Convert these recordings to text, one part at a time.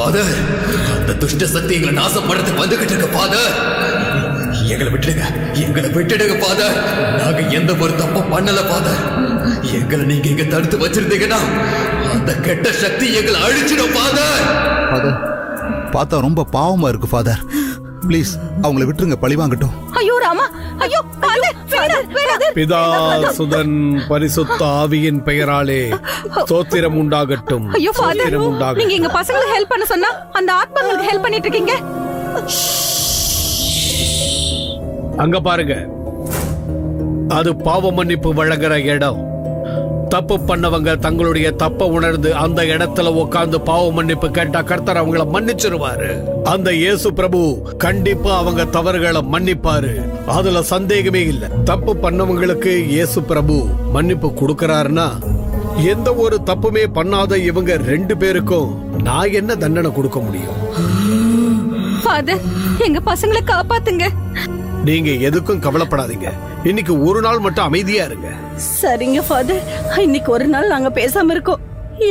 Father, அந்த துஷ்ட சக்தி எங்களை நாசம் பண்றதுக்கு வந்துகிட்டு இருக்க ஃபாதர். எங்களை விட்டுடுங்க ஃபாதர். நாங்க எந்த ஒரு தப்பும் பண்ணல ஃபாதர். எங்களை நீங்க இங்க தடுத்து வச்சிருந்தீங்கன்னா அந்த கெட்ட சக்தி எங்களை அழிச்சிடும் ஃபாதர். ஃபாதர், பார்த்தா ரொம்ப பாவமா இருக்கு ஃபாதர். ப்ளீஸ் அவங்களை விட்டுருங்க, பழி வாங்கட்டும். ஐயோ ராமா, ஐயோ பிதா சுதன் பரிசுத்த ஆவியின் பெயராலே ஸ்தோத்திரம் உண்டாகட்டும். ஐயோ ஃபாதர், நீங்க எங்க பசங்களுக்கு ஹெல்ப் பண்ண சொன்னா அந்த ஆத்மாங்களுக்கு ஹெல்ப் பண்ணிட்டு இருக்கீங்க. அங்க பாருங்க, அது பாவ மன்னிப்பு வழங்குற இடம். தப்பு பண்ணவங்க தங்களுடைய தப்ப உணர்ந்து அந்த இடத்துல உட்கார்ந்து பாவ மன்னிப்பு கேட்டா கர்த்தர் அவங்கள மன்னிச்சிருவாரு. அந்த இயேசு பிரபு கண்டிப்பா அவங்க தவறுகளை மன்னிப்பாரு, அதுல சந்தேகமே இல்ல. தப்பு பண்ணவங்களுக்கு இயேசு பிரபு மன்னிப்பு கொடுக்கறாருன்னா எந்த ஒரு தப்புமே பண்ணாத இவங்க 2 பேருக்கும் நான் என்ன தண்டனை கொடுக்க முடியும்? ஃபாதர், எங்க பசங்களை காப்பாத்துங்க. நீங்க எதுக்கும் கவலைப்படாதீங்க. இன்னைக்கு ஒரு நாள் மட்டும் அமைதியா இருங்க. சரிங்க ஃபாதர், இன்னைக்கு ஒரு நாள் நாங்க பேசாம இருக்கோம்.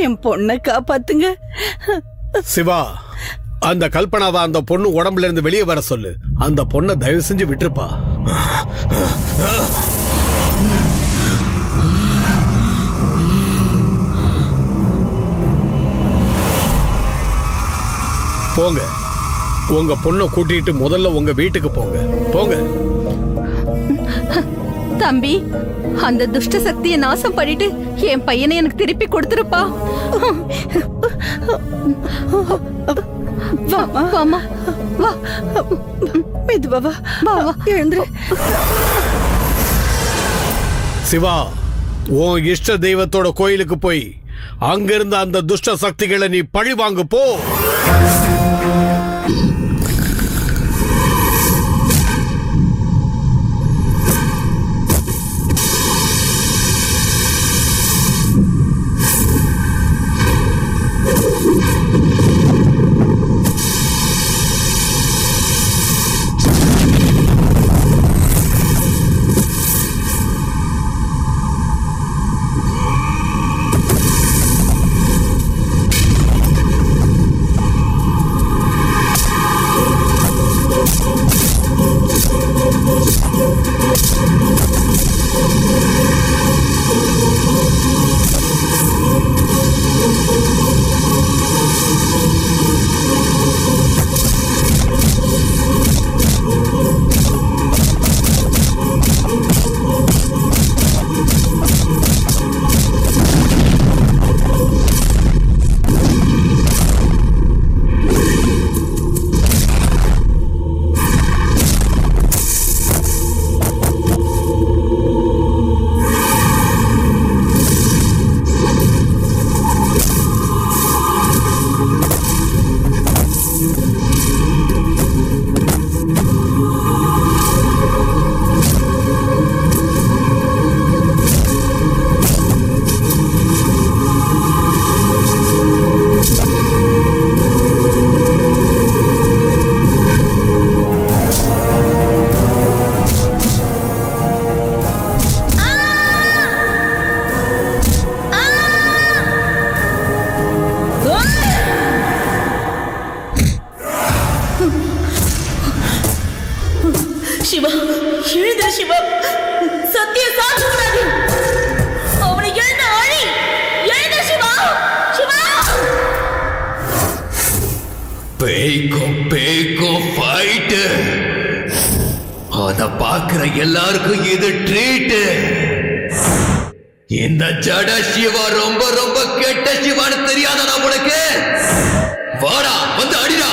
என் பொண்ணை காப்பாத்துங்க. சிவா, அந்த கல்பனாவை அந்த பொண்ணு உடம்புல இருந்து வெளியே வர சொல்லு. அந்த பொண்ணை தயவு செஞ்சு விட்டுருப்பா. போங்க, உங்க பொண்ணை கூட்டிட்டு முதல்ல உங்க வீட்டுக்கு போங்க. போங்க தம்பி, அந்த துஷ்ட சக்தியை நாசம் பண்ணிட்டு என் பையனை எனக்கு திருப்பி கொடுத்துருப்பா. வாமா, வா மெதுவா வா, வா எழுந்துரு. சிவா, உன் இஷ்ட தெய்வத்தோட கோயிலுக்கு போய் அங்கிருந்து அந்த துஷ்ட சக்திகளை நீ பழி வாங்கு போ. சிவா, எழுந்திரு சிவா. சத்திய சாப்பிடக்கூடாது. அவனை எழுந்த அழி. எழுந்திரு சிவா. சிவா, பேய்க்கும் ஃபைட். அத பாக்குற எல்லாருக்கும் இது ட்ரீட். இந்த ஜட சிவா ரொம்ப ரொம்ப கெட்ட சிவான்னு தெரியாதா உனக்கு? வாடா, வந்து அடிடா.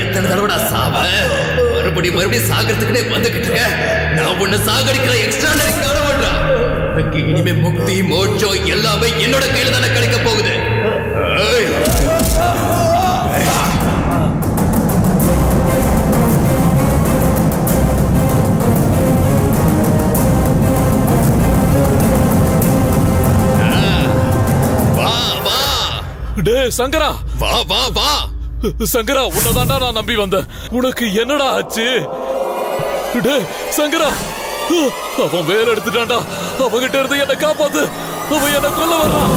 எத்தனை தடவை நான் சாவேன்? மறுபடியும் சாகிறதுக்குனே வந்துகிட்டு இருக்க. நான் உன்னை சாகடிக்கிற எக்ஸ்ட்ராடனரி கடவுள்டா. எனக்கு இனிமே முக்தி மோட்சம் எல்லாமே என்னோட கையில தானே கிடைக்க போகுது. ஏய். டேய் சங்கரா, வா வா வா. சங்கரா உன்னதாண்டா நான் நம்பி வந்தேன். உனக்கு என்னடா ஆச்சு? டேய் சங்கரா, அவன் வேலை எடுத்துட்டான்டா. அவகிட்ட இருந்து என்ன காப்பாத்து. அவன் என்ன கொல்ல வர்றான்.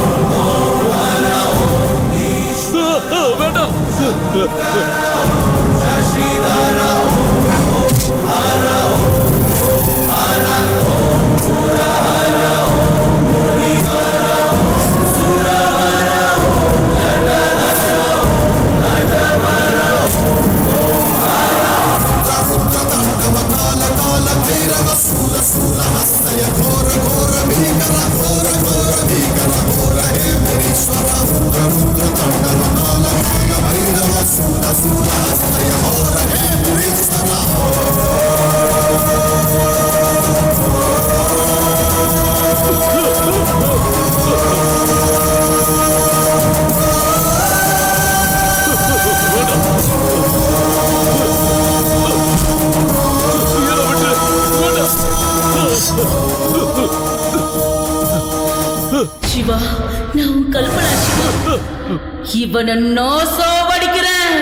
வேண்டாம். சிவா, நான் கல்பனா சிவா. இவனை நான் சாவடிக்கிறேன்.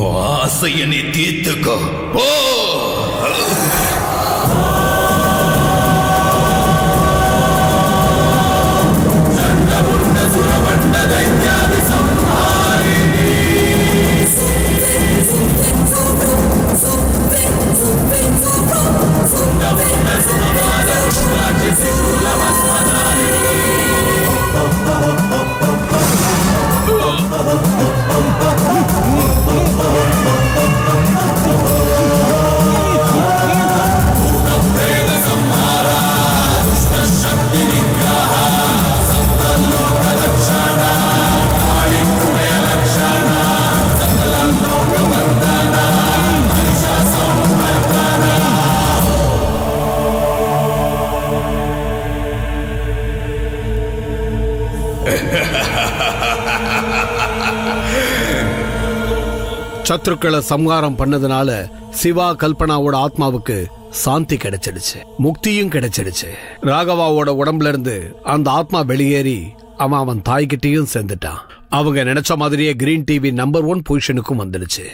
வாசைய நீ தீர்த்துக்கோ. போ. சத்ருக்களை சம்ஹாரம் பண்ணதுனால சிவா கல்பனாவோட ஆத்மாவுக்கு சாந்தி கிடைச்சிடுச்சு, முக்தியும் கிடைச்சிடுச்சு. ராகவாவோட உடம்புல இருந்து அந்த ஆத்மா வெளியேறி அவன் தாய்கிட்டையும் சேர்ந்துட்டான். அவங்க நினைச்ச மாதிரியே கிரீன் டிவி நம்பர் 1 பொசிஷனுக்கும் வந்துடுச்சு.